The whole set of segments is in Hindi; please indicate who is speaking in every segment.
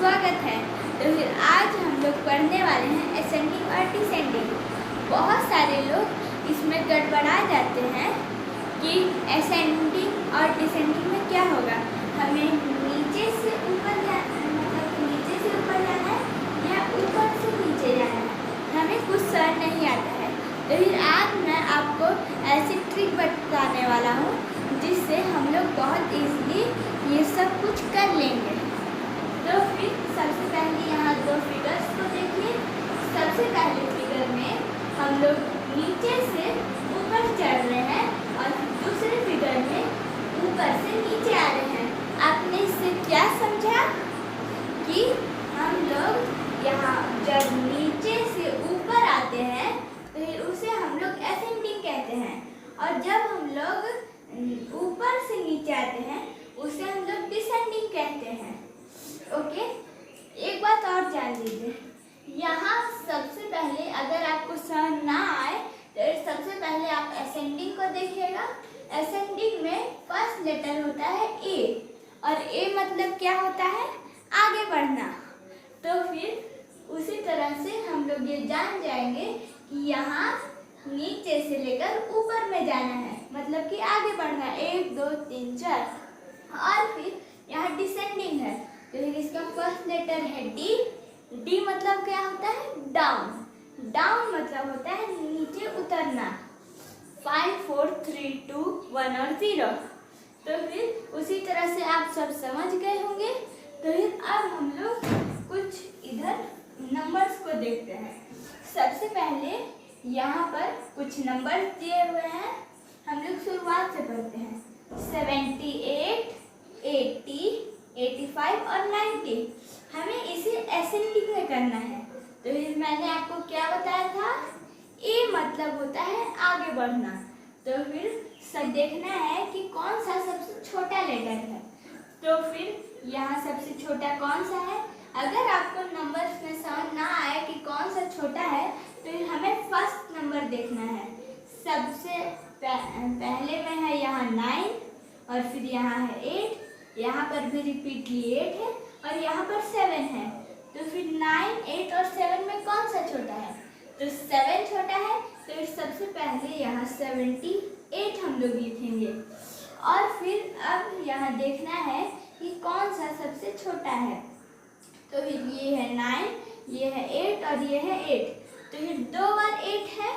Speaker 1: स्वागत है। तो फिर आज हम लोग पढ़ने वाले हैं असेंडिंग और डिसेंडिंग। बहुत सारे लोग इसमें गड़बड़ा जाते हैं कि असेंडिंग और डिसेंडिंग में क्या होगा, हमें नीचे से ऊपर नीचे से ऊपर जाना है या ऊपर से नीचे जाना है, हमें कुछ समझ नहीं आता है। तो फिर आज मैं आपको ऐसी ट्रिक बताने वाला हूँ जिससे हम लोग बहुत ईजीली ये सब कुछ कर लेंगे। तो फिर सबसे पहले यहाँ दो फिगर्स को देखिए। सबसे पहले फिगर में हम लोग नीचे से ऊपर चढ़ रहे हैं और दूसरे फिगर में ऊपर से नीचे आ रहे हैं। आपने इससे क्या समझा कि हम लोग यहाँ जब नीचे से ऊपर आते हैं तो फिर उसे हम लोग असेंडिंग कहते हैं, और जब हम लोग ऊपर से नीचे आते हैं उसे हम लोग डिसेंडिंग कहते हैं। ओके, एक बात और जान लीजिए, यहाँ सबसे पहले अगर आपको समझ ना आए तो सबसे पहले आप असेंडिंग को देखिएगा। असेंडिंग में फर्स्ट लेटर होता है ए, और ए मतलब क्या होता है, आगे बढ़ना। तो फिर उसी तरह से हम लोग ये जान जाएंगे कि यहाँ नीचे से लेकर ऊपर में जाना है, मतलब कि आगे बढ़ना, 1 2 3 4। और फिर यहाँ डिसेंडिंग है, तो फिर इसका फर्स्ट लेटर है डी। डी मतलब क्या होता है, डाउन। डाउन मतलब होता है नीचे उतरना। 5 4 3 2 1 और 0। तो फिर उसी तरह से आप सब समझ गए होंगे। तो फिर अब हम लोग कुछ इधर नंबर्स को देखते हैं। सबसे पहले यहाँ पर कुछ नंबर दिए हुए हैं, हम लोग शुरुआत से पढ़ते हैं। 78 80 85 और 90। हमें इसे असेंडिंग में करना है। तो फिर मैंने आपको क्या बताया था, ए मतलब होता है आगे बढ़ना। तो फिर सब देखना है कि कौन सा सबसे छोटा लेटर है। तो फिर यहाँ सबसे छोटा कौन सा है, अगर आपको नंबर्स में समझ ना आए कि कौन सा छोटा है तो फिर हमें फर्स्ट नंबर देखना है। सबसे पहले में है यहाँ 9, और फिर यहाँ है 8, यहाँ पर भी रिपीटली 8 है, और यहाँ पर 7 है। तो फिर 9 8 और 7 में कौन सा छोटा है, तो 7 छोटा है। तो फिर सबसे पहले यहाँ 78 हम लोग लिखेंगे, और फिर अब यहाँ देखना है कि कौन सा सबसे छोटा है। तो फिर ये है 9, ये है 8 और ये है 8। तो फिर 2 बार 8 है,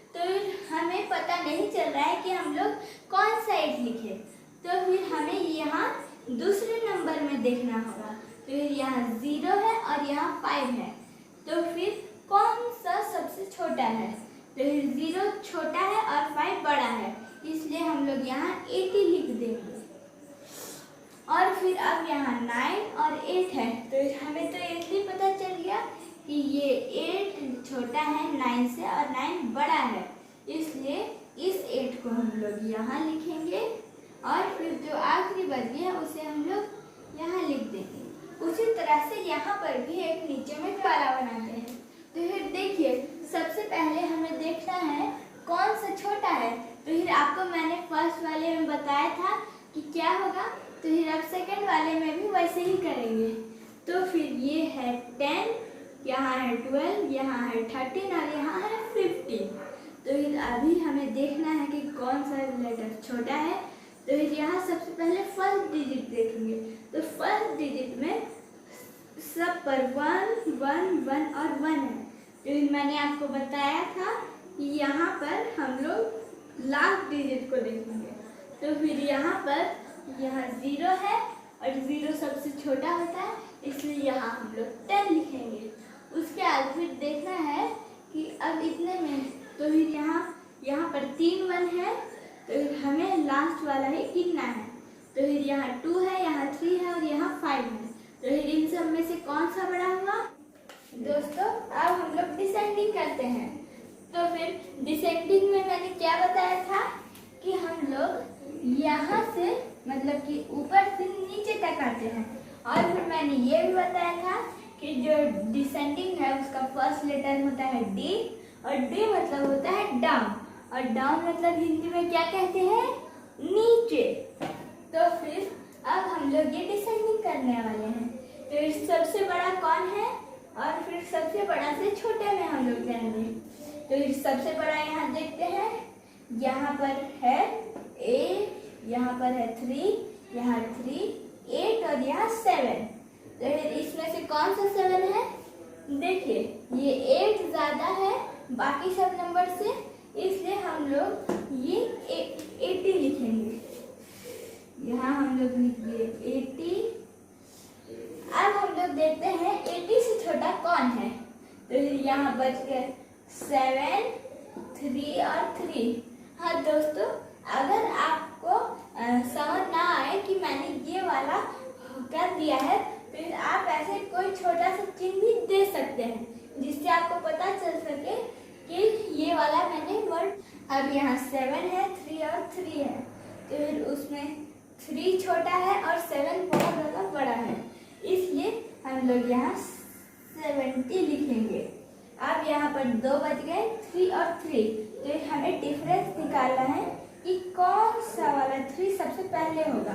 Speaker 1: तो फिर हमें पता नहीं चल रहा है कि हम लोग कौन सा 8 लिखे। तो फिर हमें यहाँ दूसरे नंबर में देखना होगा। तो फिर यहाँ 0 है और यहाँ 5 है। तो फिर कौन सा सबसे छोटा है, तो फिर 0 छोटा है और 5 बड़ा है, इसलिए हम लोग यहाँ 80 लिख देंगे। और फिर अब यहाँ 9 और 8 है, तो हमें तो इसलिए पता चल गया कि ये 8 छोटा है 9 से और 9 बड़ा है, इसलिए इस 8 को हम लोग यहाँ लिखेंगे, और फिर जो आखिरी बच गया उसे हम लोग यहाँ लिख देंगे। उसी तरह से यहाँ पर भी एक नीचे में तारा बनाते हैं। तो फिर देखिए, सबसे पहले हमें देखना है कौन सा छोटा है। तो फिर आपको मैंने फर्स्ट वाले में बताया था कि क्या होगा, तो फिर अब सेकंड वाले में भी वैसे ही करेंगे। तो फिर ये है 10, यहाँ है 12, यहाँ है 13 और यहाँ है 15। तो फिर अभी हमें देखना है कि कौन सा लेटर छोटा है। तो फिर यहाँ सबसे पहले फर्स्ट डिजिट देखेंगे। तो फर्स्ट डिजिट में सब पर 1 1 1 और 1 है। तो फिर मैंने आपको बताया था कि यहाँ पर हम लोग लास्ट डिजिट को देखेंगे। तो फिर यहाँ पर 0 है, और 0 सबसे छोटा होता है, इसलिए यहाँ हम लोग 10 लिखेंगे। उसके बाद फिर देखना है कि अब इतने में, तो फिर यहाँ पर 3 1 है, तो फिर हमें लास्ट वाला ही गिनना है। तो फिर यहाँ 2 है, यहाँ 3 है और यहाँ 5 है। तो फिर इन सब में से कौन सा बड़ा हुआ दोस्तों। अब हम लोग डिसेंडिंग करते हैं। तो फिर डिसेंडिंग में मैंने क्या बताया था कि हम लोग यहाँ से मतलब कि ऊपर से नीचे तक आते हैं, और फिर मैंने ये भी बताया था कि जो डिसेंडिंग है उसका फर्स्ट लेटर होता है डी, और डी मतलब होता है डाउन, और डाउन मतलब हिंदी में क्या कहते हैं, नीचे। तो फिर अब हम लोग ये डिसेंडिंग करने वाले हैं। फिर सबसे बड़ा कौन है और फिर सबसे बड़ा से छोटे में हम लोग जाएंगे। तो फिर सबसे बड़ा यहाँ देखते हैं, यहाँ पर है ए, यहाँ पर है 3, यहाँ 3, 8 और यहाँ 7। तो इसमें से कौन सा 7 है? देखिए ये 8 ज़्यादा है बाकी सब नंबर से, इसलिए हम लोग ये 80 लिखेंगे। यहाँ हम लोग लिख दिए 80। अब हम लोग देखते हैं 80 से छोटा कौन है। तो यहाँ बच गए 7, 3 और 3। हाँ दोस्तों, अगर आपको समझ ना आए कि मैंने ये वाला कर दिया है, फिर आप ऐसे कोई छोटा सा चिन्ह भी दे सकते हैं, जिससे आपको पता चल सके कि ये वाला मैंने वर्ड। अब यहाँ 7 है, 3 और 3 है, तो फिर उसमें 3 छोटा है और 7 बहुत ज़्यादा बड़ा है, इसलिए हम लोग यहाँ 70 लिखेंगे। अब यहाँ पर 2 बच गए, 3 और 3, तो हमें डिफरेंस निकालना है कि कौन सा वाला 3 सबसे पहले होगा।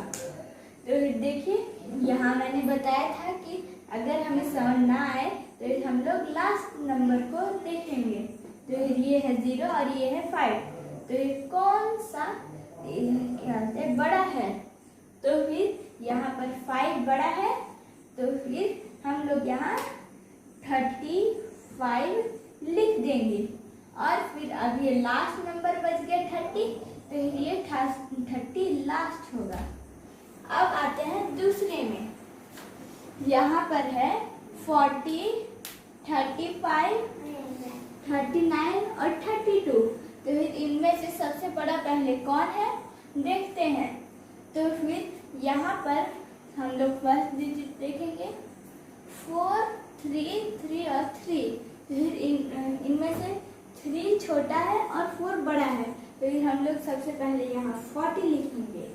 Speaker 1: तो देखिए यहाँ मैंने बताया था कि अगर हमें समझ ना आए तो हम लोग लास्ट नंबर को देखेंगे। तो ये है 0 और ये है 5, तो ये कौन सा ख्याल से बड़ा है। तो फिर यहाँ पर 5 बड़ा है, तो फिर हम लोग यहाँ 35 लिख देंगे। और फिर अब ये लास्ट नंबर बच गया 30, तो ये 30 लास्ट होगा। अब आते हैं दूसरे में, यहाँ पर है 40, 35, 39 और 32। तो फिर इनमें से सबसे बड़ा पहले कौन है देखते हैं। तो फिर यहाँ पर हम लोग फर्स्ट डिजिट देखेंगे 4, 3, 3 और 3। तो फिर इनमें से 3 छोटा है और 4 बड़ा है, तो फिर हम लोग सबसे पहले यहाँ 40 लिखेंगे।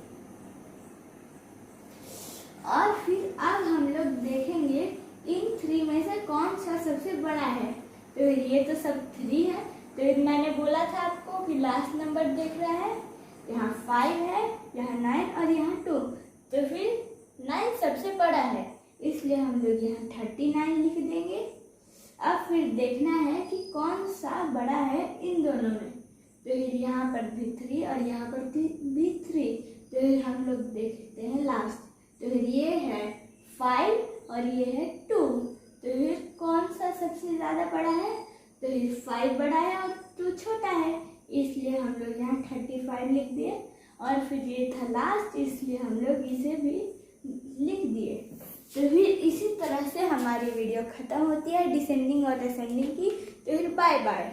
Speaker 1: और फिर अब हम लोग देखेंगे इन 3 में से कौन सा सबसे बड़ा है। तो ये तो सब 3 है, तो मैंने बोला था आपको कि लास्ट नंबर देख रहा है, यहाँ 5 है, यहाँ 9 और यहाँ 2। तो फिर 9 सबसे बड़ा है, इसलिए हम लोग यहाँ 39 लिख देंगे। अब फिर देखना है कि कौन सा बड़ा है इन दोनों में। तो फिर यहाँ पर भी 3 और यहाँ पर भी 3, तो फिर हम लोग देखते हैं लास्ट। तो फिर ये है 5 और ये है 2, तो फिर कौन सा सबसे ज़्यादा बड़ा है। तो फिर 5 बड़ा है और 2 छोटा है, इसलिए हम लोग यहाँ 35 लिख दिए। और फिर ये था लास्ट, इसलिए हम लोग इसे भी लिख दिए। तो फिर इसी तरह से हमारी वीडियो ख़त्म होती है डिसेंडिंग और असेंडिंग की। तो फिर बाय बाय।